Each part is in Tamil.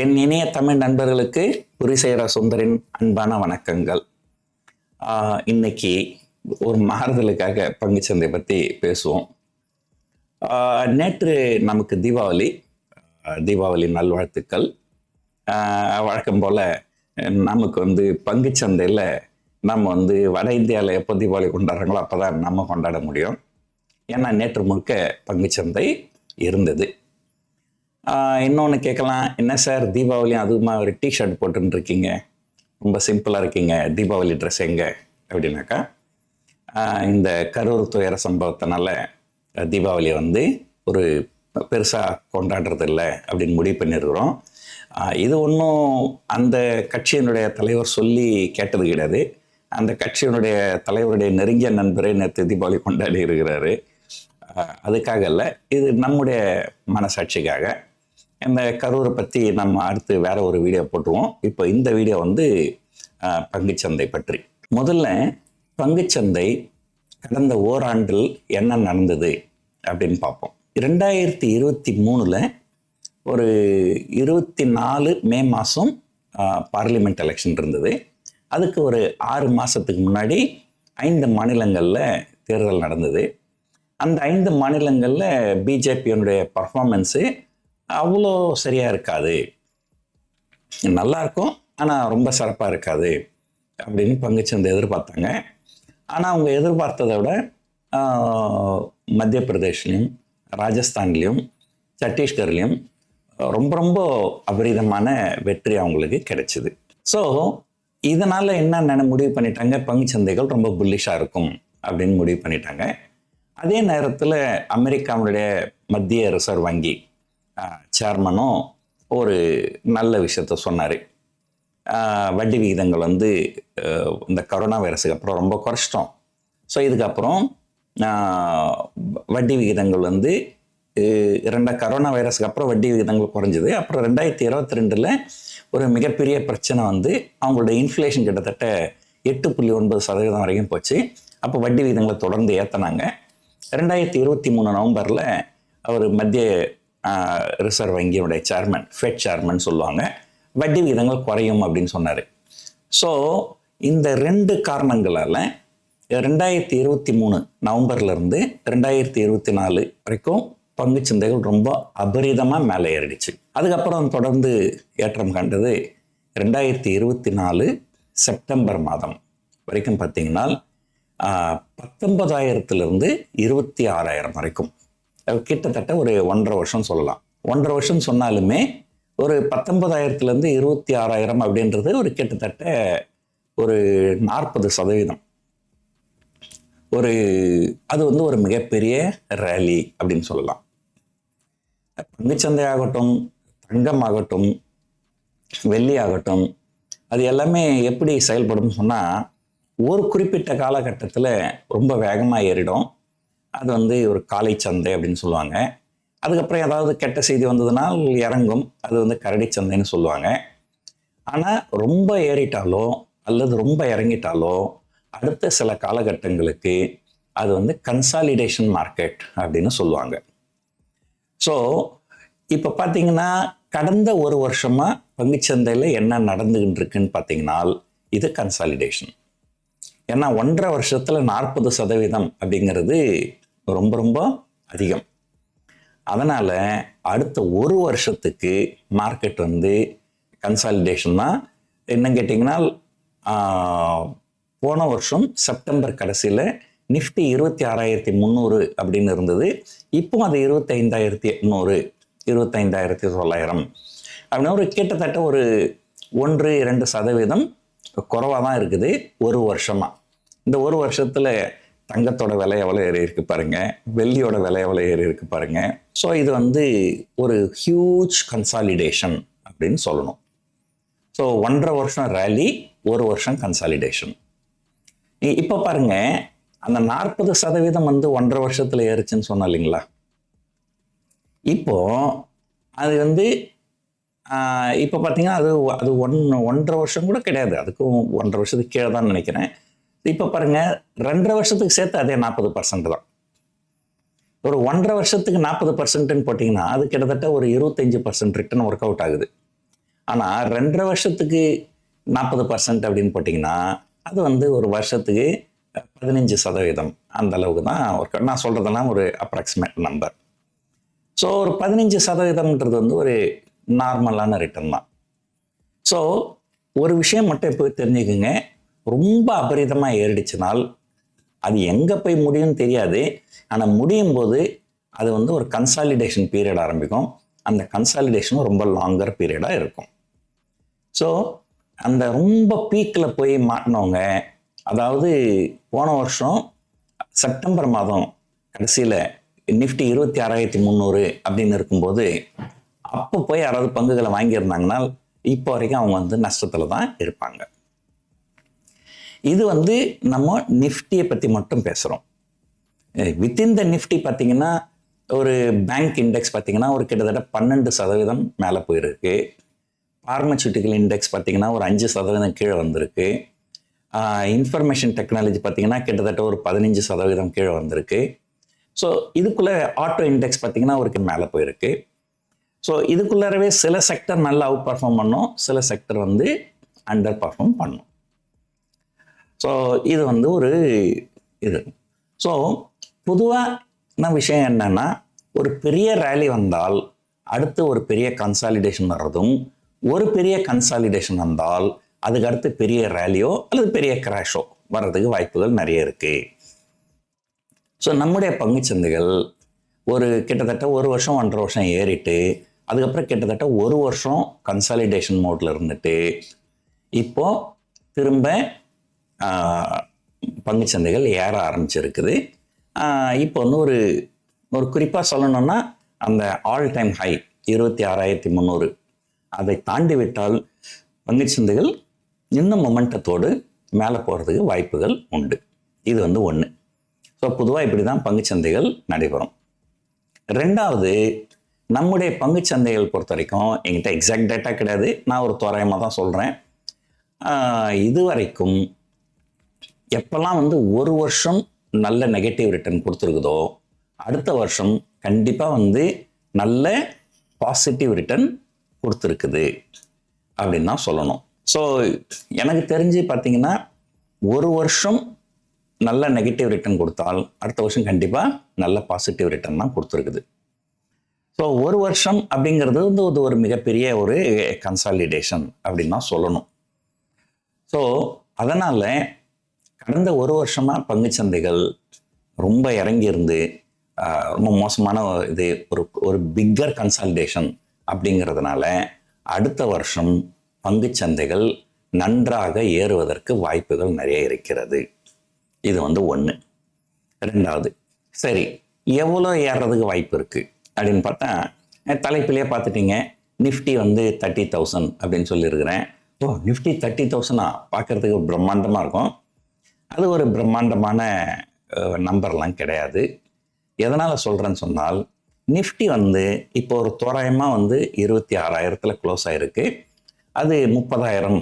என் இணைய தமிழ் நண்பர்களுக்கு புரிசேர சுந்தரின் அன்பான வணக்கங்கள். இன்னைக்கு ஒரு மாறுதலுக்காக பங்குச்சந்தை பற்றி பேசுவோம். நேற்று நமக்கு தீபாவளி நல்வாழ்த்துக்கள். வழக்கம் போல் நமக்கு பங்குச்சந்தையில் நம்ம வட இந்தியாவில் எப்போ தீபாவளி கொண்டாடுறாங்களோ அப்போ தான் நம்ம கொண்டாட முடியும். ஏன்னா நேற்று முழுக்க பங்குச்சந்தை இருந்தது. இன்னொன்று கேட்கலாம், என்ன சார் தீபாவளியும் அதுவுமா ஒரு டிஷர்ட் போட்டுருக்கீங்க, ரொம்ப சிம்பிளாக இருக்கீங்க, தீபாவளி ட்ரெஸ் எங்கே அப்படின்னாக்கா, இந்த கரூர் துயர சம்பவத்தினால தீபாவளியை ஒரு பெருசாக கொண்டாடுறது இல்லை அப்படின்னு முடிவு பண்ணியிருக்கிறோம். இது ஒன்றும் அந்த கட்சியினுடைய தலைவர் சொல்லி கேட்டது கிடையாது. அந்த கட்சியினுடைய தலைவருடைய நெருங்கிய நண்பரே நேற்று தீபாவளி கொண்டாடி இருக்கிறாரு. அதுக்காக இல்லை, இது நம்முடைய மனசாட்சிக்காக. இந்த கரூரை பற்றி நம்ம அடுத்து வேற ஒரு வீடியோ போட்டுருவோம். இப்போ இந்த வீடியோ பங்குச்சந்தை பற்றி. முதல்ல பங்குச்சந்தை கடந்த ஓராண்டில் என்ன நடந்தது அப்படின்னு பார்ப்போம். 2023 ஒரு 24 மே மாதம் பார்லிமெண்ட் எலெக்ஷன் இருந்தது. அதுக்கு ஒரு 6 மாதத்துக்கு முன்னாடி 5 மாநிலங்களில் தேர்தல் நடந்தது. அந்த 5 மாநிலங்களில் பிஜேபியினுடைய பர்ஃபார்மன்ஸு அவ்வளோ சரியாக இருக்காது, நல்லா இருக்கும் ஆனால் ரொம்ப சிறப்பாக இருக்காது அப்படின்னு பங்குச்சந்தை எதிர்பார்த்தாங்க. ஆனால் அவங்க எதிர்பார்த்ததை விட மத்திய பிரதேஷ்லேயும் ராஜஸ்தான்லேயும் சத்தீஸ்கர்லேயும் ரொம்ப ரொம்ப அபரிதமான வெற்றி அவங்களுக்கு கிடைச்சிது. ஸோ இதனால் என்ன முடிவு பண்ணிட்டாங்க, பங்குச்சந்தைகள் ரொம்ப புல்லிஷாக இருக்கும் அப்படின்னு முடிவு பண்ணிட்டாங்க. அதே நேரத்தில் அமெரிக்காவுடைய மத்திய ரிசர்வ் வங்கி சேர்மனும் ஒரு நல்ல விஷயத்த சொன்னார். வட்டி விகிதங்கள் இந்த கொரோனா வைரஸுக்கு அப்புறம் ரொம்ப குறைச்சிட்டோம். ஸோ இதுக்கப்புறம் வட்டி விகிதங்கள் கொரோனா வைரஸுக்கு அப்புறம் வட்டி விகிதங்கள் குறைஞ்சிது. அப்புறம் 2022 ஒரு மிகப்பெரிய பிரச்சனை அவங்களுடைய இன்ஃப்ளேஷன் கிட்டத்தட்ட 8.9% வரைக்கும் போச்சு. அப்போ வட்டி விகிதங்களை தொடர்ந்து ஏற்றினாங்க. 2023 நவம்பரில் அவர் மத்திய ரிசர்வ் வங்கியினுடைய சேர்மன், ஃபெட் சேர்மன் சொல்லுவாங்க, வட்டி விகிதங்கள் குறையும் அப்படின்னு சொன்னார். ஸோ இந்த 2 காரணங்களால் 2023 நவம்பர்லேருந்து 2024 வரைக்கும் பங்குச்சந்தைகள் ரொம்ப அபரிதமாக மேலே ஏறிடுச்சு. அதுக்கப்புறம் தொடர்ந்து ஏற்றம் கண்டது 2024 செப்டம்பர் மாதம் வரைக்கும் பார்த்தீங்கன்னா 19,000 26,000 வரைக்கும், கிட்டத்தட்ட ஒரு 1.5 வருஷம் சொல்லலாம். 1.5 வருஷம் சொன்னாலுமே ஒரு 19,000 26,000 அப்படின்றது ஒரு கிட்டத்தட்ட ஒரு 40%. அது ஒரு மிகப்பெரிய ரேலி அப்படின்னு சொல்லலாம். பங்குச்சந்தை ஆகட்டும், தங்கம் ஆகட்டும், வெள்ளி ஆகட்டும், அது எல்லாமே எப்படி செயல்படும் சொன்னால், ஒரு குறிப்பிட்ட காலகட்டத்தில் ரொம்ப வேகமாக ஏறிடும். அது ஒரு காலை சந்தை அப்படின்னு சொல்லுவாங்க. அதுக்கப்புறம் ஏதாவது கெட்ட செய்தி வந்ததுனால் இறங்கும், அது கரடி சந்தைன்னு சொல்லுவாங்க. ஆனால் ரொம்ப ஏறிட்டாலோ அல்லது ரொம்ப இறங்கிட்டாலோ அடுத்த சில காலகட்டங்களுக்கு அது கன்சாலிடேஷன் மார்க்கெட் அப்படின்னு சொல்லுவாங்க. ஸோ இப்போ பார்த்தீங்கன்னா கடந்த ஒரு வருஷமாக பங்குச்சந்தையில் என்ன நடந்துகிட்டு இருக்குன்னு பார்த்தீங்கன்னா இது கன்சாலிடேஷன். ஏன்னா 1.5 வருஷத்தில் 40% அப்படிங்கிறது ரொம்ப ரொம்ப அதிகம். அதனால் அடுத்த ஒரு வருஷத்துக்கு மார்க்கெட் கன்சாலிடேஷன் தான். என்ன கேட்டிங்கன்னா, போன வருஷம் செப்டம்பர் கடைசியில் நிஃப்டி 26,300 அப்படின்னு இருந்தது. இப்போ அது 25,800, 25,900 அப்படின்னா ஒரு கிட்டத்தட்ட ஒரு 1-2% குறைவாக தான் இருக்குது ஒரு வருஷமாக. இந்த ஒரு வருஷத்தில் தங்கத்தோட விலை எவ்வளோ ஏறி இருக்கு பாருங்க, வெள்ளியோட விலை எவ்வளோ ஏறி இருக்கு பாருங்க. ஸோ இது ஒரு ஹியூஜ் கன்சாலிடேஷன் அப்படின்னு சொல்லணும். ஸோ 1.5 வருஷம் ரேலி, ஒரு வருஷம் கன்சாலிடேஷன். இப்போ பாருங்க, அந்த 40% 1.5 வருஷத்துல ஏறுச்சுன்னு சொன்னோம் இல்லைங்களா. இப்போ அது இப்போ பார்த்தீங்கன்னா அது 1.5 வருஷம் கூட கிடையாது, அதுக்கும் 1.5 வருஷத்துக்கு கீழே தான் நினைக்கிறேன். இப்போ பாருங்க, 2.5 வருஷத்துக்கு சேர்த்து அதே 40% தான். ஒரு 1.5 வருஷத்துக்கு 40% போட்டிங்கன்னா அது கிட்டத்தட்ட ஒரு 25% ரிட்டர்ன் ஒர்க் அவுட் ஆகுது. ஆனால் 2.5 வருஷத்துக்கு 40% அப்படின்னு போட்டிங்கன்னா அது வந்து ஒரு வருஷத்துக்கு 15% அந்த அளவுக்கு தான் ஒரு, நான் சொல்கிறதெல்லாம் ஒரு அப்ராக்சிமேட் நம்பர். ஸோ ஒரு 15%ன்றது வந்து ஒரு நார்மலான ரிட்டர்ன் தான். ஸோ ஒரு விஷயம் மட்டும் எப்போ தெரிஞ்சுக்குங்க, ரொம்ப அபரிதமாக ஏறிடுச்சுனால் அது எங்கே போய் முடியும்னு தெரியாது. ஆனால் முடியும் போது அது வந்து ஒரு கன்சாலிடேஷன் பீரியட் ஆரம்பிக்கும். அந்த கன்சாலிடேஷனும் ரொம்ப லாங்கர் பீரியடாக இருக்கும். ஸோ அந்த ரொம்ப பீக்கில் போய் மாட்டினவங்க, அதாவது போன வருஷம் செப்டம்பர் மாதம் கடைசியில் நிஃப்டி 26,300 அப்படின்னு இருக்கும்போது அப்போ போய் யாராவது பங்குகளை வாங்கியிருந்தாங்கன்னா இப்போ வரைக்கும் அவங்க வந்து நஷ்டத்தில் தான் இருப்பாங்க. இது வந்து நம்ம நிஃப்டியை பற்றி மட்டும் பேசுகிறோம். வித்தின் த நிஃப்டி பார்த்தீங்கன்னா ஒரு பேங்க் இண்டெக்ஸ் பார்த்தீங்கன்னா ஒரு கிட்டத்தட்ட 12% மேலே போயிருக்கு. பார்மசூட்டிக்கல் இண்டெக்ஸ் பார்த்தீங்கன்னா ஒரு 5% கீழே வந்திருக்கு. இன்ஃபர்மேஷன் டெக்னாலஜி பார்த்தீங்கன்னா கிட்டத்தட்ட ஒரு 15% கீழே வந்திருக்கு. ஸோ இதுக்குள்ளே ஆட்டோ இண்டெக்ஸ் பார்த்தீங்கன்னா ஒரு மேலே போயிருக்கு. ஸோ இதுக்குள்ளாரவே சில செக்டர் நல்லா அவுட் பர்ஃபார்ம் பண்ணும், சில செக்டர் வந்து அண்டர் பர்ஃபார்ம் பண்ணும். ஸோ இது வந்து ஒரு இது. ஸோ பொதுவான விஷயம் என்னன்னா, ஒரு பெரிய ரேலி வந்தால் அடுத்து ஒரு பெரிய கன்சாலிடேஷன் வர்றதும், ஒரு பெரிய கன்சாலிடேஷன் வந்தால் அதுக்கு அடுத்து பெரிய ரேலியோ அல்லது பெரிய கிராஷோ வர்றதுக்கு வாய்ப்புகள் நிறைய இருக்கு. ஸோ நம்முடைய பங்குச்சந்தைகள் ஒரு கிட்டத்தட்ட 1 வருஷம் 1.5 வருஷம் ஏறிட்டு அதுக்கப்புறம் கிட்டத்தட்ட 1 வருஷம் கன்சாலிடேஷன் மோட்ல இருந்துட்டு இப்போ திரும்ப பங்குச்சந்தைகள் ஏற ஆரம்பிச்சிருக்குது. இப்போ வந்து ஒரு குறிப்பாக சொல்லணும்னா அந்த ஆல் டைம் ஹை 26,300 அதை தாண்டி விட்டால் பங்குச்சந்தைகள் இன்னும் மொமெண்டத்தோடு மேலே போகிறதுக்கு வாய்ப்புகள் உண்டு. இது வந்து ஒன்று. ஸோ பொதுவாக இப்படி தான் பங்குச்சந்தைகள் நடைபெறும். ரெண்டாவது, நம்முடைய பங்குச்சந்தைகள் பொறுத்த வரைக்கும் என்கிட்ட எக்ஸாக்ட் டேட்டா கிடையாது, நான் ஒரு தோராயமாக தான் சொல்கிறேன். இது வரைக்கும் எப்பெல்லாம் வந்து 1 வருஷம் நல்ல நெகட்டிவ் ரிட்டர்ன் கொடுத்துருக்குதோ அடுத்த வருஷம் கண்டிப்பாக வந்து நல்ல பாசிட்டிவ் ரிட்டர்ன் கொடுத்துருக்குது அப்படின்னு தான் சொல்லணும். ஸோ எனக்கு தெரிஞ்சு பார்த்தீங்கன்னா 1 வருஷம் நல்ல நெகட்டிவ் ரிட்டர்ன் கொடுத்தால் அடுத்த வருஷம் கண்டிப்பாக நல்ல பாசிட்டிவ் ரிட்டர்ன் தான் கொடுத்துருக்குது. ஸோ 1 வருஷம் அப்படிங்கிறது வந்து ஒரு மிகப்பெரிய ஒரு கன்சாலிடேஷன் அப்படின்னு தான் சொல்லணும். ஸோ அதனால் கடந்த 1 வருஷமாக பங்குச்சந்தைகள் ரொம்ப இறங்கியிருந்து ரொம்ப மோசமான இது ஒரு பிக்கர் கன்சாலிடேஷன் அப்படிங்கிறதுனால அடுத்த வருஷம் பங்குச்சந்தைகள் நன்றாக ஏறுவதற்கு வாய்ப்புகள் நிறைய இருக்கிறது. இது வந்து ஒன்று. ரெண்டாவது, சரி எவ்வளோ ஏறுறதுக்கு வாய்ப்பு இருக்குது அப்படின்னு பார்த்தா, தலைப்பிலேயே பார்த்துட்டீங்க, நிஃப்டி வந்து 30,000 அப்படின்னு சொல்லியிருக்கிறேன். நிஃப்டி 30,000 பார்க்குறதுக்கு பிரம்மாண்டமாக இருக்கும். அது ஒரு பிரம்மாண்டமான நம்பர்லாம் கிடையாது. எதனால் சொல்கிறேன்னு சொன்னால், நிஃப்டி வந்து இப்போ ஒரு தோராயமாக வந்து 26,000 க்ளோஸ் ஆகிருக்கு. அது 30,000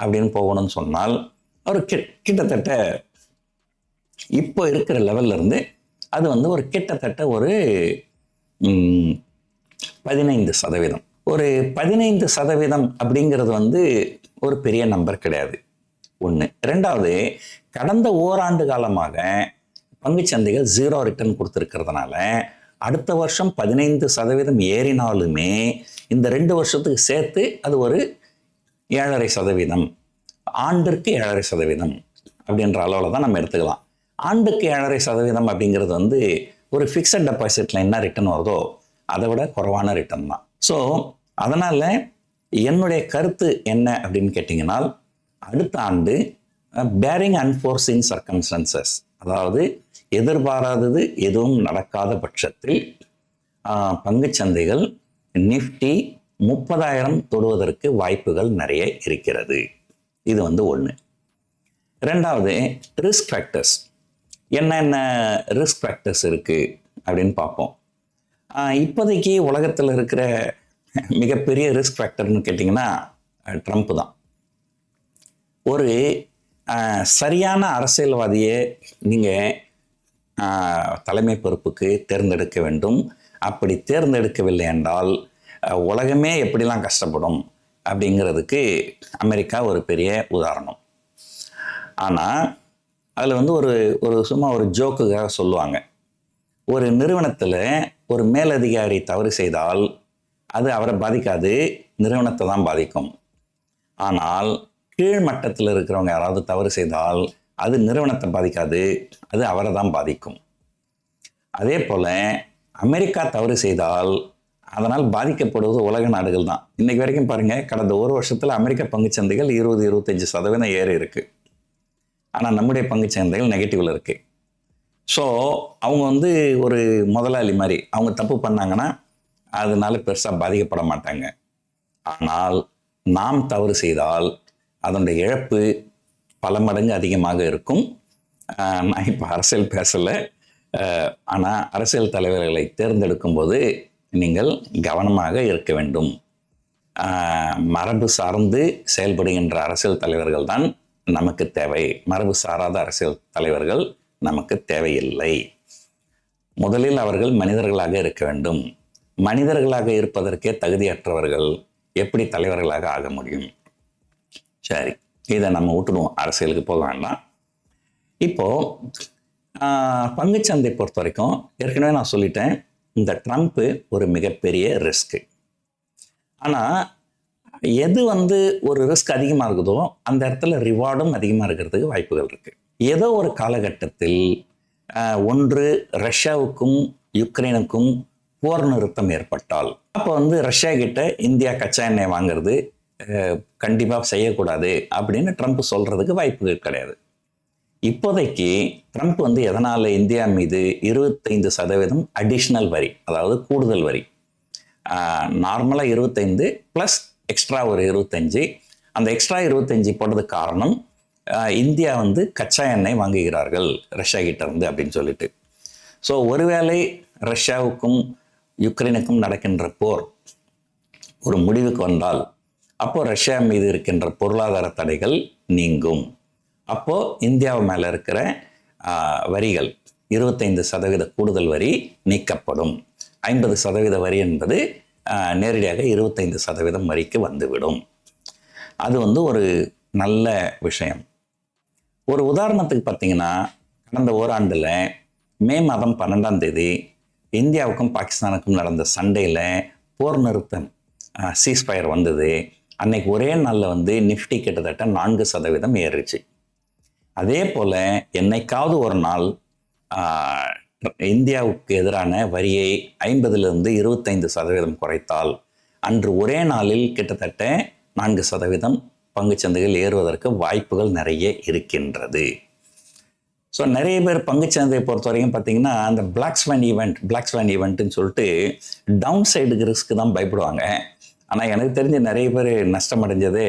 அப்படின்னு போகணும்னு சொன்னால் ஒரு கிட்டத்தட்ட இப்போ இருக்கிற லெவல்ல இருந்து அது வந்து ஒரு கிட்டத்தட்ட ஒரு 15%. ஒரு 15% அப்படிங்கிறது வந்து ஒரு பெரிய நம்பர் கிடையாது. ஒன்று. ரெண்டாவது, கடந்த ஓராண்டு காலமாக பங்குச்சந்தைகள் 0 ரிட்டர்ன் கொடுத்துருக்கிறதுனால அடுத்த வருஷம் 15% ஏறினாலுமே இந்த 2 வருஷத்துக்கு சேர்த்து அது ஒரு 7.5%, ஆண்டிற்கு 7.5% அப்படின்ற அளவில் தான் நம்ம எடுத்துக்கலாம். ஆண்டுக்கு 7.5% அப்படிங்கிறது வந்து ஒரு ஃபிக்ஸட் டெபாசிட்டில் என்ன ரிட்டர்ன் வருதோ அதை விட குறைவான ரிட்டர்ன் தான். ஸோ அதனால் என்னுடைய கருத்து என்ன அப்படின்னு கேட்டிங்கன்னா, அடுத்த ஆண்டு பேரிங் அன்ஃபோர்சின் சர்க்கம்ஸ்டன்சஸ், அதாவது எதிர்பாராதது எதுவும் நடக்காத பட்சத்தில் பங்குச்சந்தைகள் நிஃப்டி 30,000 தொடுவதற்கு வாய்ப்புகள் நிறைய இருக்கிறது. இது வந்து ஒன்று. ரெண்டாவது, ரிஸ்க் ஃபேக்டர்ஸ். என்னென்ன ரிஸ்க் ஃபேக்டர்ஸ் இருக்குது அப்படின்னு பார்ப்போம். இப்போதைக்கு உலகத்தில் இருக்கிற மிகப்பெரிய ரிஸ்க் ஃபேக்டர்னு கேட்டிங்கன்னா ட்ரம்ப் தான். ஒரு சரியான அரசியல்வாதியை நீங்கள் தலைமை பொறுப்புக்கு தேர்ந்தெடுக்க வேண்டும். அப்படி தேர்ந்தெடுக்கவில்லை என்றால் உலகமே எப்படிலாம் கஷ்டப்படும் அப்படிங்கிறதுக்கு அமெரிக்கா ஒரு பெரிய உதாரணம். ஆனால் அதில் வந்து ஒரு ஒரு சும்மா ஒரு ஜோக்குக்காக சொல்லுவாங்க, ஒரு நிறுவனத்தில் ஒரு மேலதிகாரி தவறு செய்தால் அது அவரை பாதிக்காது, நிறுவனத்தை தான் பாதிக்கும். ஆனால் கீழ்மட்டத்தில் இருக்கிறவங்க யாராவது தவறு செய்தால் அது நிறுவனத்தை பாதிக்காது, அது அவரை தான் பாதிக்கும். அதே போல் அமெரிக்கா தவறு செய்தால் அதனால் பாதிக்கப்படுவது உலக நாடுகள் தான். இன்னைக்கு வரைக்கும் பாருங்கள், கடந்த ஒரு வருஷத்தில் அமெரிக்க பங்குச்சந்தைகள் 20-25% ஏறி இருக்கு. ஆனால் நம்முடைய பங்குச்சந்தைகள் நெகட்டிவ்ல இருக்கு. ஸோ அவங்க வந்து ஒரு முதலாளி மாதிரி, அவங்க தப்பு பண்ணாங்கன்னா அதனால பெருசாக பாதிக்கப்பட மாட்டாங்க. ஆனால் நாம் தவறு செய்தால் அதனுடைய இழப்பு பல மடங்கு அதிகமாக இருக்கும். நான் இப்போ அரசியல் பேசலை, ஆனால் அரசியல் தலைவர்களை தேர்ந்தெடுக்கும் போது நீங்கள் கவனமாக இருக்க வேண்டும். மரபு சார்ந்து செயல்படுகின்ற அரசியல் தலைவர்கள் தான் நமக்கு தேவை, மரபு சாராத அரசியல் தலைவர்கள் நமக்கு தேவையில்லை. முதலில் அவர்கள் மனிதர்களாக இருக்க வேண்டும். மனிதர்களாக இருப்பதற்கே தகுதியற்றவர்கள் எப்படி தலைவர்களாக ஆக முடியும்? சரி, இதை நம்ம விட்டுடுவோம், அரசியலுக்கு போக வேண்டாம். இப்போ பங்குச்சந்தை பொறுத்த வரைக்கும் ஏற்கனவே நான் சொல்லிட்டேன், இந்த ட்ரம்ப்பு ஒரு மிகப்பெரிய ரிஸ்க்கு. ஆனால் எது வந்து ஒரு ரிஸ்க் அதிகமாக இருக்குதோ அந்த இடத்துல ரிவார்டும் அதிகமாக இருக்கிறதுக்கு வாய்ப்புகள் இருக்குது. ஏதோ ஒரு காலகட்டத்தில் ஒன்று ரஷ்யாவுக்கும் யுக்ரைனுக்கும் போர் நிறுத்தம் ஏற்பட்டால், அப்போ வந்து ரஷ்யா கிட்ட இந்தியா கச்சா எண்ணெய் வாங்குறது கண்டிப்பாக செய்யக்கூடாது அப்படின்னு ட்ரம்ப் சொல்கிறதுக்கு வாய்ப்புகள் கிடையாது. இப்போதைக்கு ட்ரம்ப் வந்து எதனால் இந்தியா மீது 25% அடிஷ்னல் வரி, அதாவது கூடுதல் வரி, நார்மலாக 25 ப்ளஸ் எக்ஸ்ட்ரா ஒரு 25, அந்த எக்ஸ்ட்ரா 25 போடுறதுக்கு காரணம் இந்தியா வந்து கச்சா எண்ணெய் வாங்குகிறார்கள் ரஷ்யா கிட்ட இருந்து அப்படின்னு சொல்லிட்டு. ஸோ ஒருவேளை ரஷ்யாவுக்கும் யுக்ரைனுக்கும் நடக்கின்ற போர் ஒரு முடிவுக்கு வந்தால் அப்போ ரஷ்யா மீது இருக்கின்ற பொருளாதார தடைகள் நீங்கும். அப்போது இந்தியாவு மேலே இருக்கிற வரிகள் 25% கூடுதல் வரி நீக்கப்படும். 50% வரி என்பது நேரடியாக 25% வரிக்கு வந்துவிடும். அது வந்து ஒரு நல்ல விஷயம். ஒரு உதாரணத்துக்கு பார்த்தீங்கன்னா, கடந்த ஓராண்டில் மே மாதம் 12ஆம் தேதி இந்தியாவுக்கும் பாகிஸ்தானுக்கும் நடந்த சண்டையில் போர் நிறுத்தம் சீஸ்ஃபயர் வந்தது. அன்னைக்கு ஒரே நாளில் வந்து நிஃப்டி கிட்டத்தட்ட 4% ஏறிச்சு. அதே போல் என்னைக்காவது ஒரு நாள் இந்தியாவுக்கு எதிரான வரியை 50லிருந்து 25% குறைத்தால் அன்று ஒரே நாளில் கிட்டத்தட்ட 4% பங்குச்சந்தைகள் ஏறுவதற்கு வாய்ப்புகள் நிறைய இருக்கின்றது. ஸோ நிறைய பேர் பங்குச்சந்தையை பொறுத்த வரைக்கும் பார்த்தீங்கன்னா, அந்த பிளாக் ஸ்வான் ஈவெண்ட்டுன்னு சொல்லிட்டு டவுன் சைடுக்கு ரிஸ்க்கு தான் பயப்படுவாங்க. ஆனால் எனக்கு தெரிஞ்ச நிறைய பேர் நஷ்டம் அடைஞ்சதே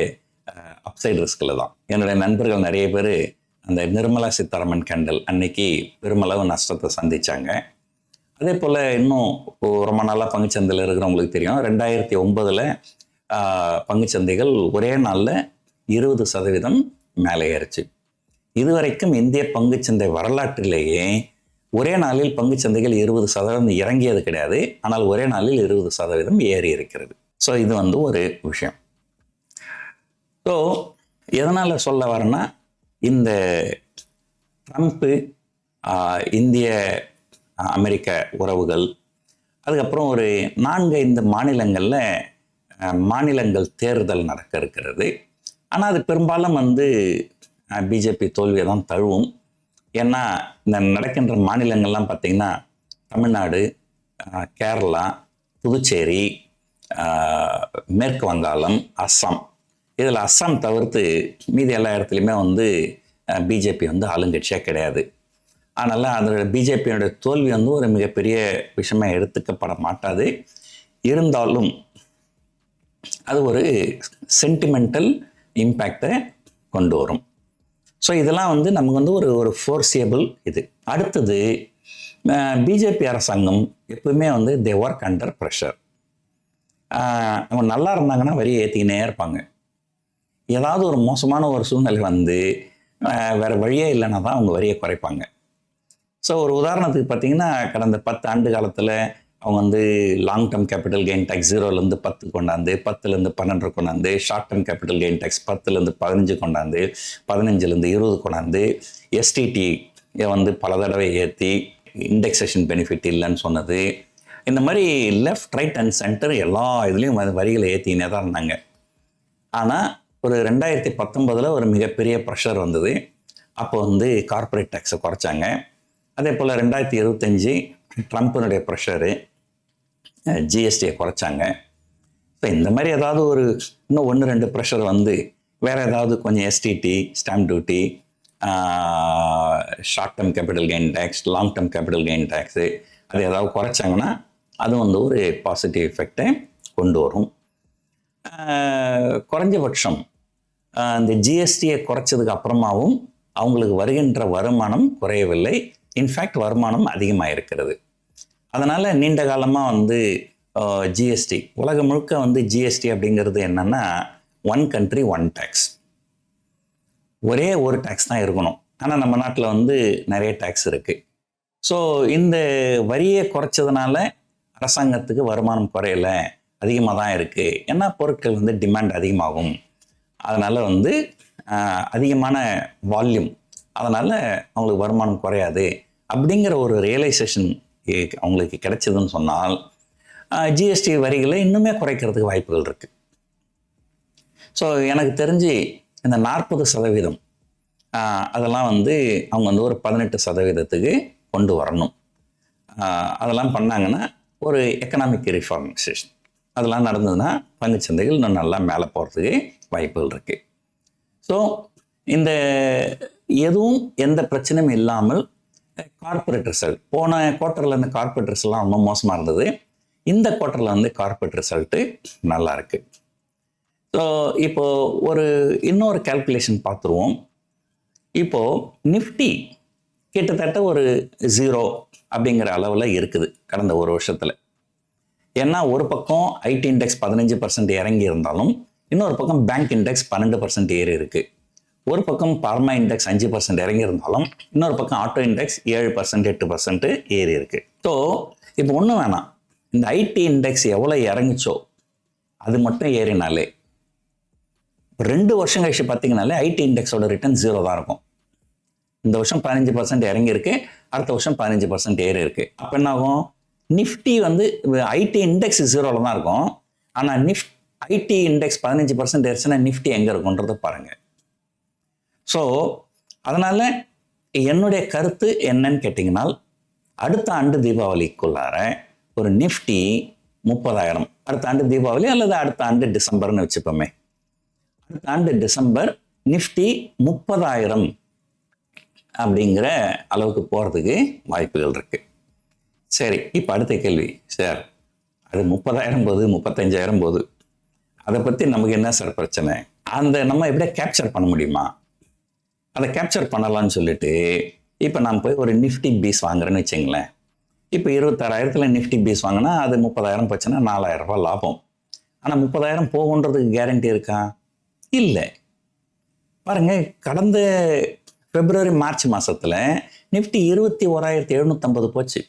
அப்சைடு ரிஸ்கில் தான். என்னுடைய நண்பர்கள் நிறைய பேர் அந்த நிர்மலா சீதாராமன் கேண்டல் அன்னைக்கு பெருமளவு நஷ்டத்தை சந்தித்தாங்க. அதே போல் இன்னும் ரொம்ப நாளாக பங்குச்சந்தையில் இருக்கிறவங்களுக்கு தெரியும், 2009 பங்குச்சந்தைகள் ஒரே நாளில் 20% மேலே ஏறிச்சு. இதுவரைக்கும் இந்திய பங்குச்சந்தை வரலாற்றிலேயே ஒரே நாளில் பங்குச்சந்தைகள் 20% இறங்கியது கிடையாது. ஆனால் ஒரே நாளில் 20% ஏறி இருக்கிறது. ஸோ இது வந்து ஒரு விஷயம். ஸோ எதனால் சொல்ல வரேன்னா, இந்த ட்ரம்ப்பு இந்திய அமெரிக்க உறவுகள், அதுக்கப்புறம் ஒரு 4-5 மாநிலங்களில் மாநிலங்கள் தேர்தல் நடக்க இருக்கிறது. ஆனால் அது பெரும்பாலும் வந்து பிஜேபி தோல்வியை தான் தழுவும். ஏன்னா இந்த நடக்கின்ற மாநிலங்கள்லாம் பார்த்திங்கன்னா, தமிழ்நாடு, கேரளா, புதுச்சேரி, மேற்கு வங்காளம், அஸ்ஸாம். இதில் அஸ்ஸாம் தவிர்த்து மீதி எல்லா இடத்துலையுமே வந்து பிஜேபி வந்து ஆளுங்கட்சியாக கிடையாது. அதனால் அதில் பிஜேபியோட தோல்வி வந்து ஒரு மிகப்பெரிய விஷயமாக எடுத்துக்கப்பட மாட்டாது. இருந்தாலும் அது ஒரு சென்டிமெண்டல் இம்பேக்டை கொண்டு வரும். ஸோ இதெல்லாம் வந்து நமக்கு வந்து ஒரு ஃபோர்சியபிள் இது. அடுத்தது, பிஜேபி அரசாங்கம் எப்பவுமே வந்து தே ஒர்க் அண்டர் ப்ரெஷர். அவங்க நல்லா இருந்தாங்கன்னா வரியை ஏற்றிக்கினே இருப்பாங்க. ஏதாவது ஒரு மோசமான ஒரு சூழ்நிலை வந்து வேறு வழியே இல்லைன்னா தான் அவங்க வரியை குறைப்பாங்க. ஸோ ஒரு உதாரணத்துக்கு பார்த்தீங்கன்னா, கடந்த 10 ஆண்டு காலத்தில் அவங்க வந்து long term capital gain tax 0லேருந்து 10 கொண்டாந்து, 10லேருந்து 12 கொண்டாந்து, short term capital gain tax 10லேருந்து 15 கொண்டாந்து, 15லேருந்து 20 கொண்டாந்து, எஸ்டிடி வந்து பல தடவை ஏற்றி இண்டெக்ஸேஷன் பெனிஃபிட் இல்லைன்னு சொன்னது. இந்த மாதிரி லெஃப்ட் ரைட் அண்ட் சென்டர் எல்லா இதுலேயும் வரிகளை ஏற்றினே தான் இருந்தாங்க. ஆனால் ஒரு 2019 ஒரு மிகப்பெரிய ப்ரெஷர் வந்தது. அப்போ வந்து கார்ப்பரேட் டேக்ஸை குறைச்சாங்க. அதே போல் 2025 ட்ரம்ப்பினுடைய ப்ரெஷரு ஜிஎஸ்டியை குறைச்சாங்க. ஸோ இந்த மாதிரி ஏதாவது ஒரு இன்னும் 1-2 ப்ரெஷர் வந்து வேறு ஏதாவது கொஞ்சம் STD, stamp duty, short term capital gain tax, long term capital gain tax அது ஏதாவது குறைச்சாங்கன்னா அது வந்து ஒரு பாசிட்டிவ் எஃபெக்டை கொண்டு வரும். குறைஞ்சபட்சம் இந்த ஜிஎஸ்டியை குறைச்சதுக்கு அப்புறமாவும் அவங்களுக்கு வருகின்ற வருமானம் குறையவில்லை, இன்ஃபேக்ட் வருமானம் அதிகமாக இருக்கிறது. அதனால் நீண்ட காலமாக வந்து ஜிஎஸ்டி உலகம் முழுக்க வந்து ஜிஎஸ்டி அப்படிங்கிறது என்னென்னா ஒன் கண்ட்ரி ஒன் டேக்ஸ், ஒரே ஒரு டேக்ஸ் தான் இருக்கணும். ஆனால் நம்ம நாட்டில் வந்து நிறைய டேக்ஸ் இருக்குது. ஸோ இந்த வரியை குறைச்சதுனால அரசாங்கத்துக்கு வருமானம் குறையலை, அதிகமாக தான் இருக்குது. ஏன்னா பொருட்கள் வந்து டிமாண்ட் அதிகமாகும், அதனால் வந்து அதிகமான வால்யூம், அதனால் அவங்களுக்கு வருமானம் குறையாது அப்படிங்கிற ஒரு ரியலைசேஷன் அவங்களுக்கு கிடைச்சதுன்னு சொன்னால் ஜிஎஸ்டி வரிகளை இன்னுமே குறைக்கிறதுக்கு வாய்ப்புகள் இருக்குது. ஸோ எனக்கு தெரிஞ்சு இந்த 40% அதெல்லாம் வந்து அவங்க வந்து ஒரு 18% கொண்டு வரணும். அதெல்லாம் பண்ணாங்கன்னா ஒரு எக்கனாமிக் ரிஃபார்மேஷன் அதெல்லாம் நடந்ததுன்னா பங்குச்சந்தைகள் இன்னும் நல்லா மேலே போகிறதுக்கு வாய்ப்புகள் இருக்குது. ஸோ இந்த எதுவும் எந்த பிரச்சனையும் இல்லாமல் கார்ப்பரேட் ரிசல்ட் போன குவார்ட்டரில் இந்த கார்ப்பரேட் ரிசல்ட்லாம் ரொம்ப மோசமாக இருந்தது. இந்த குவார்ட்டரில் வந்து கார்ப்பரேட் ரிசல்ட்டு நல்லா இருக்குது. ஸோ இப்போது இன்னொரு கால்குலேஷன் பார்த்துருவோம். இப்போது நிஃப்டி கிட்டத்தட்ட ஒரு 0 அப்படிங்கிற அளவில் இருக்குது கடந்த ஒரு வருஷத்தில். ஏன்னா ஒரு பக்கம் ஐடி இண்டெக்ஸ் 15% இறங்கி இருந்தாலும் இன்னொரு பக்கம் பேங்க் இண்டெக்ஸ் 12% ஏறி இருக்கு. ஒரு பக்கம் பார்மா இண்டெக்ஸ் 5% இறங்கி இருந்தாலும் இன்னொரு பக்கம் ஆட்டோ இண்டெக்ஸ் 7% 8% ஏறி இருக்கு. ஸோ இப்போ ஒன்றும் வேணாம், இந்த ஐடி இண்டெக்ஸ் எவ்வளோ இறங்குச்சோ அது மட்டும் ஏறினாலே 2 வருஷம் கழிச்சு பார்த்தீங்கனாலே ஐடி இண்டெக்ஸோட ரிட்டர்ன் 0 தான் இருக்கும். இந்த வருஷம் 15% இறங்கி இருக்கு, அடுத்த வருஷம் 15% ஏறி இருக்கு. அப்போ என்ன ஆகும்? நிஃப்டி வந்து ஐடி இண்டெக்ஸ் 0ல தான் இருக்கும். ஆனால் ஐடி இண்டெக்ஸ் 15% ஏறிச்சுன்னா நிஃப்டி எங்கே இருக்குன்றதை பாருங்க. ஸோ அதனால என்னுடைய கருத்து என்னன்னு கேட்டிங்கன்னா, அடுத்த ஆண்டு தீபாவளிக்குள்ளார ஒரு நிஃப்டி 30,000, அடுத்த ஆண்டு தீபாவளி அல்லது அடுத்த ஆண்டு டிசம்பர்னு வச்சுப்போமே, அடுத்த ஆண்டு டிசம்பர் நிஃப்டி 30,000 அப்படிங்கிற அளவுக்கு போகிறதுக்கு வாய்ப்புகள் இருக்கு. சரி, இப்போ அடுத்த கேள்வி, சார் அது 30,000 போகுது, 35,000 போகுது, அதை பற்றி நமக்கு என்ன சார் பிரச்சனை? நம்ம எப்படியா கேப்சர் பண்ண முடியுமா? அதை கேப்சர் பண்ணலான்னு சொல்லிட்டு இப்போ நான் போய் ஒரு நிஃப்டி பீஸ் வாங்குறேன்னு வச்சுங்களேன். இப்போ 26,000 நிஃப்டி பீஸ் வாங்கினா அது 30,000 போச்சுன்னா 4,000 ரூபாய் லாபம். ஆனால் 30,000 போகுன்றதுக்கு கேரண்டி இருக்கா? இல்லை. பாருங்க, கடந்த பிப்ரவரி மார்ச் மாசத்துல நிஃப்டி 21,750 போச்சு.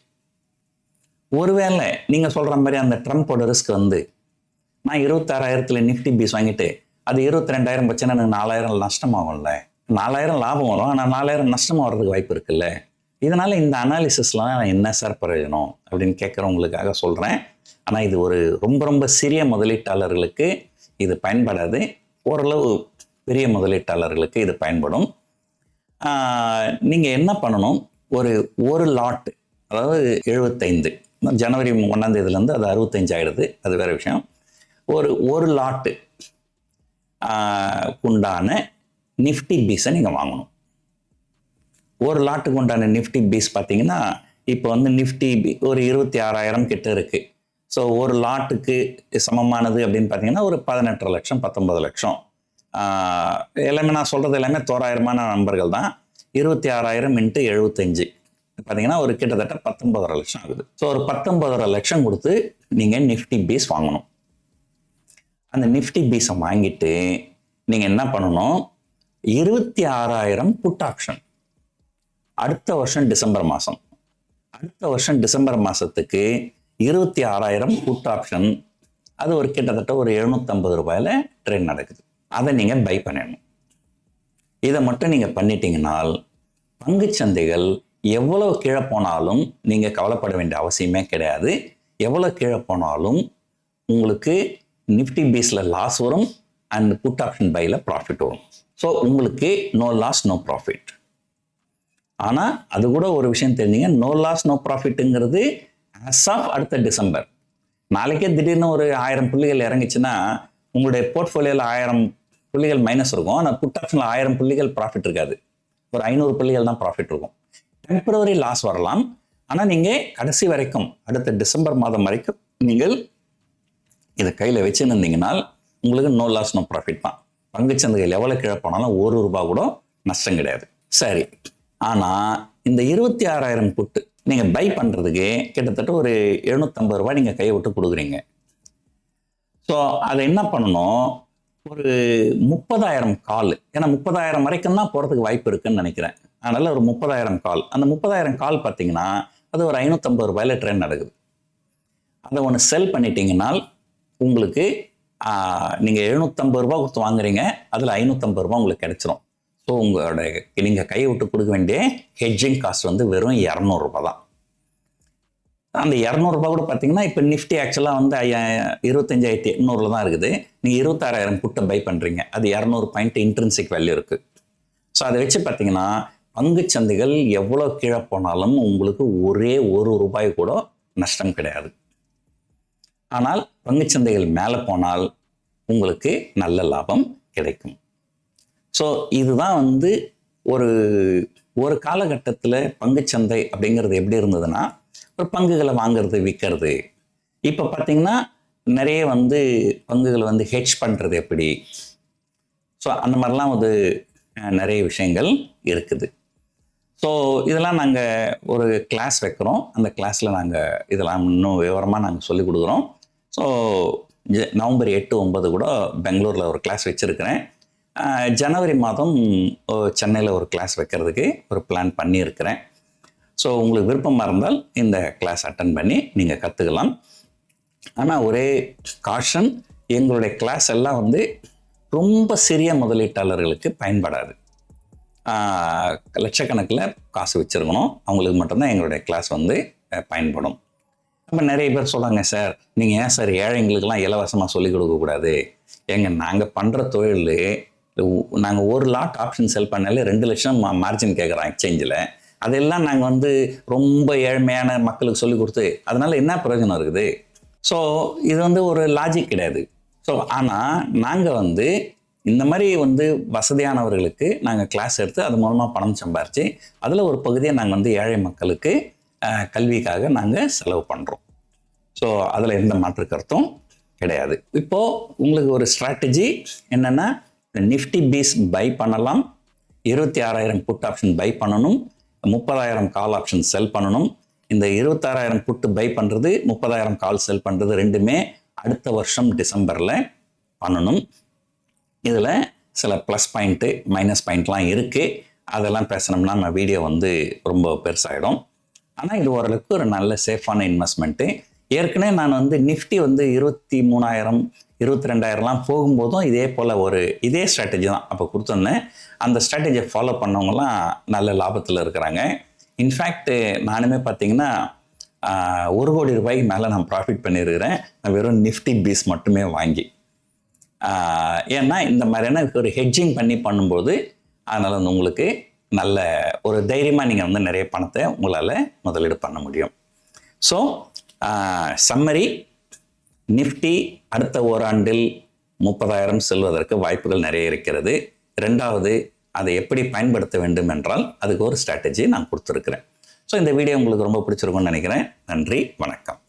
ஒருவேளை நீங்க சொல்ற மாதிரி அந்த ட்ரம்போட ரிஸ்க் வந்து நான் 26,000 நிஃப்டி பீஸ் வாங்கிட்டு அது 22,000 போச்சுன்னா எனக்கு 4,000 நஷ்டமாகும்ல. 4,000 லாபம் வரும், ஆனால் 4,000 நஷ்டமாக வர்றதுக்கு வாய்ப்பு இருக்குல்ல. இதனால இந்த அனாலிசிஸ்லாம் என்ன சார் பிரயோஜனம் அப்படின்னு கேட்குறவங்களுக்காக சொல்கிறேன். ஆனால் இது ஒரு ரொம்ப ரொம்ப சிறிய முதலீட்டாளர்களுக்கு இது பயன்படாது. ஓரளவு பெரிய முதலீட்டாளர்களுக்கு இது பயன்படும். நீங்கள் என்ன பண்ணணும், ஒரு லாட், அதாவது 75, ஜனவரி 1ஆம் தேதியிலேருந்து அது 65 ஆகிடுது, அது வேறு விஷயம். ஒரு லாட்டு உண்டான நிஃப்டி பீஸை நீங்கள் வாங்கணும். ஒரு லாட்டுக்கு உண்டான நிஃப்டி பீஸ் பார்த்தீங்கன்னா இப்போ வந்து நிஃப்டி ஒரு 26,000 கிட்ட இருக்குது. ஸோ ஒரு லாட்டுக்கு சமமானது அப்படின்னு பார்த்தீங்கன்னா ஒரு 18 லட்சம் 19 லட்சம். எல்லாமே நான் சொல்கிறது எல்லாமே தோராயிரமான நம்பர்கள் தான். 26,000 × 75 பார்த்தீங்கன்னா ஒரு கிட்டத்தட்ட 19.5 லட்சம் ஆகுது. ஸோ ஒரு 19.5 லட்சம் கொடுத்து நீங்கள் நிஃப்டி பீஸ் வாங்கணும். அந்த நிஃப்டி பீஸை வாங்கிட்டு நீங்கள் என்ன பண்ணணும், 26,000 புட் ஆப்ஷன் அடுத்த வருஷம் டிசம்பர் மாதம், அடுத்த வருஷம் டிசம்பர் மாதத்துக்கு 26,000 புட் ஆப்ஷன், அது ஒரு கிட்டத்தட்ட ஒரு 750 ரூபாயில ட்ரேட் நடக்குது. அதை நீங்கள் பை பண்ணிடணும். இதை மட்டும் நீங்கள் பண்ணிட்டீங்கன்னால் பங்குச்சந்தைகள் எவ்வளோ கீழே போனாலும் நீங்கள் கவலைப்பட வேண்டிய அவசியமே கிடையாது. எவ்வளோ கீழே போனாலும் உங்களுக்கு நிஃப்டி பேஸில் லாஸ் வரும் அண்ட் புட் ஆப்ஷன் பையில் ப்ராஃபிட் வரும். ஸோ உங்களுக்கு நோ லாஸ் நோ ப்ராஃபிட். ஆனால் அது கூட ஒரு விஷயம் தெரிஞ்சுங்க, நோ லாஸ் நோ ப்ராஃபிட்டுங்கிறது ஆஸ் ஆஃப் அடுத்த டிசம்பர். நாளைக்கே திடீர்னு ஒரு 1000 புள்ளிகள் இறங்குச்சுன்னா உங்களுடைய போர்ட்ஃபோலியோவில் 1000 புள்ளிகள் மைனஸ் இருக்கும். ஆனால் புட் ஆப்ஷனில் 1000 புள்ளிகள் ப்ராஃபிட் இருக்காது. ஒரு 500 புள்ளிகள் தான் ப்ராஃபிட் இருக்கும். டெம்பரவரி லாஸ் வரலாம். ஆனால் நீங்கள் கடைசி வரைக்கும் அடுத்த டிசம்பர் மாதம் வரைக்கும் நீங்கள் இதை கையில் வச்சுருந்தீங்கன்னா உங்களுக்கு நோ லாஸ் நோ ப்ராஃபிட் தான். பங்குச்சந்தைகள் எவ்வளோ கீழே போனாலும் ₹1 கூட நஷ்டம் கிடையாது. சரி, ஆனால் இந்த 26,000 புட்டு நீங்கள் பை பண்ணுறதுக்கு கிட்டத்தட்ட ஒரு ₹750 நீங்கள் கையை விட்டு கொடுக்குறீங்க. ஸோ அதை என்ன பண்ணணும், ஒரு 30,000 கால், ஏன்னா 30,000 வரைக்கும் தான் போகிறதுக்கு வாய்ப்பு இருக்குன்னு நினைக்கிறேன். அதனால் ஒரு 30,000 கால், அந்த 30,000 கால் பார்த்தீங்கன்னா அது ஒரு ₹550 ரூபாயில ட்ரெண்ட் நடக்குது. அதை ஒன்று செல் பண்ணிட்டீங்கன்னா உங்களுக்கு நீங்கள் ₹750 கொடுத்து வாங்குறீங்க, அதில் ₹550 உங்களுக்கு கிடைச்சிரும். ஸோ உங்களோட நீங்கள் கையை விட்டு கொடுக்க வேண்டிய ஹெட்ஜிங் காஸ்ட் வந்து வெறும் ₹200 தான். அந்த ₹200 கூட பார்த்தீங்கன்னா இப்போ நிஃப்டி ஆக்சுவலாக வந்து 25,800 தான் இருக்குது. நீங்கள் 26,000 புட்டை பை பண்ணுறீங்க, அது 200 பாயிண்ட் இன்ட்ரின்சிக் வேல்யூ இருக்குது. ஸோ அதை வச்சு பார்த்தீங்கன்னா பங்குச்சந்தைகள் எவ்வளோ கீழே போனாலும் உங்களுக்கு ஒரே ₹1 கூட நஷ்டம் கிடையாது. ஆனால் பங்குச்சந்தைகள் மேலே போனால் உங்களுக்கு நல்ல லாபம் கிடைக்கும். ஸோ இதுதான் வந்து ஒரு காலகட்டத்தில் பங்குச்சந்தை அப்படிங்கிறது எப்படி இருந்ததுன்னா, ஒரு பங்குகளை வாங்கிறது விற்கிறது. இப்போ பார்த்தீங்கன்னா நிறைய வந்து பங்குகள் வந்து ஹெட்ஜ் பண்ணுறது எப்படி, ஸோ அந்த மாதிரிலாம் வந்து நிறைய விஷயங்கள் இருக்குது. ஸோ இதெல்லாம் நாங்கள் ஒரு கிளாஸ் வைக்கிறோம். அந்த கிளாஸில் நாங்கள் இதெல்லாம் இன்னும் விவரமாக நாங்கள் சொல்லிக் கொடுக்குறோம். ஸோ நவம்பர் 8, 9 கூட பெங்களூரில் ஒரு கிளாஸ் வச்சுருக்கிறேன். ஜனவரி மாதம் சென்னையில் ஒரு கிளாஸ் வைக்கிறதுக்கு ஒரு பிளான் பண்ணியிருக்கிறேன். ஸோ உங்களுக்கு விருப்பமாக இருந்தால் இந்த கிளாஸ் அட்டன் பண்ணி நீங்கள் கற்றுக்கலாம். ஆனால் ஒரே காஷன், எங்களுடைய கிளாஸ் எல்லாம் வந்து ரொம்ப சிறிய முதலீட்டாளர்களுக்கு பயன்படாது. லட்சக்கணக்கில் காசு வச்சுருக்கணும், அவங்களுக்கு மட்டும்தான் எங்களுடைய கிளாஸ் வந்து பயன்படும். நம்ம நிறைய பேர் சொல்கிறாங்க, சார் நீங்கள் ஏன் சார் ஏழைங்களுக்கெல்லாம் இலவசமாக சொல்லிக் கொடுக்கக்கூடாது? நாங்கள் பண்ணுற தொழில், நாங்கள் ஒரு லாட் ஆப்ஷன் செல் பண்ணாலே 2 லட்சம் மார்ஜின் கேட்குறோம் எக்ஸ்சேஞ்சில். அதெல்லாம் நாங்கள் வந்து ரொம்ப ஏழ்மையான மக்களுக்கு சொல்லிக் கொடுத்து அதனால் என்ன பிரயோஜனம் இருக்குது? ஸோ இது வந்து ஒரு லாஜிக் கிடையாது. ஸோ ஆனால் நாங்கள் வந்து இந்த மாதிரி வந்து வசதியானவர்களுக்கு நாங்கள் கிளாஸ் எடுத்து அது மூலமாக பணம் சம்பாரித்து அதில் ஒரு பகுதியை நாங்கள் வந்து ஏழை மக்களுக்கு கல்விக்காக நாங்கள் செலவு பண்ணுறோம். ஸோ அதில் எந்த மாற்று கருத்தும் கிடையாது. இப்போது உங்களுக்கு ஒரு ஸ்ட்ராட்டஜி என்னென்னா, நிஃப்டி பீஸ் பை பண்ணலாம், 26,000 புட் ஆப்ஷன் பை பண்ணணும், 30,000 கால் ஆப்ஷன் செல் பண்ணணும். இந்த 26,000 புட்டு பை பண்ணுறது, 30,000 கால் செல் பண்ணுறது ரெண்டுமே அடுத்த வருஷம் டிசம்பரில் பண்ணணும். இதில் சில ப்ளஸ் பாயிண்ட்டு மைனஸ் பாயிண்ட்லாம் இருக்குது. அதெல்லாம் பேசினோம்னா நம்ம வீடியோ வந்து ரொம்ப பெருசாகிடும். ஆனால் இது ஓரளவுக்கு ஒரு நல்ல சேஃபான இன்வெஸ்ட்மெண்ட்டு. ஏற்கனவே நான் வந்து நிஃப்டி வந்து 23,000 22,000லாம் போகும்போதும் இதே போல் இதே ஸ்ட்ராட்டஜி தான் அப்போ கொடுத்துருந்தேன். அந்த ஸ்ட்ராட்டஜியை ஃபாலோ பண்ணவங்கலாம் நல்ல லாபத்தில் இருக்கிறாங்க. இன்ஃபேக்ட் நானுமே பார்த்தீங்கன்னா ₹1 கோடி மேலே நான் ப்ராஃபிட் பண்ணியிருக்கிறேன், நான் வெறும் நிஃப்டி பீஸ் மட்டுமே வாங்கி. ஏன்னா இந்த மாதிரியான ஒரு ஹெட்ஜிங் பண்ணி பண்ணும்போது அதனால் வந்து உங்களுக்கு நல்ல ஒரு தைரியமாக நீங்கள் வந்து நிறைய பணத்தை உங்களால் முதலீடு பண்ண முடியும். ஸோ சம்மரி, நிஃப்டி அடுத்த ஓராண்டில் 30,000 செல்வதற்கு வாய்ப்புகள் நிறைய இருக்கிறது. 2வது, அதை எப்படி பயன்படுத்த வேண்டும் என்றால் அதுக்கு ஒரு ஸ்ட்ராட்டஜி நான் கொடுத்துருக்குறேன். ஸோ இந்த வீடியோ உங்களுக்கு ரொம்ப பிடிச்சிருக்கும்னு நினைக்கிறேன். நன்றி, வணக்கம்.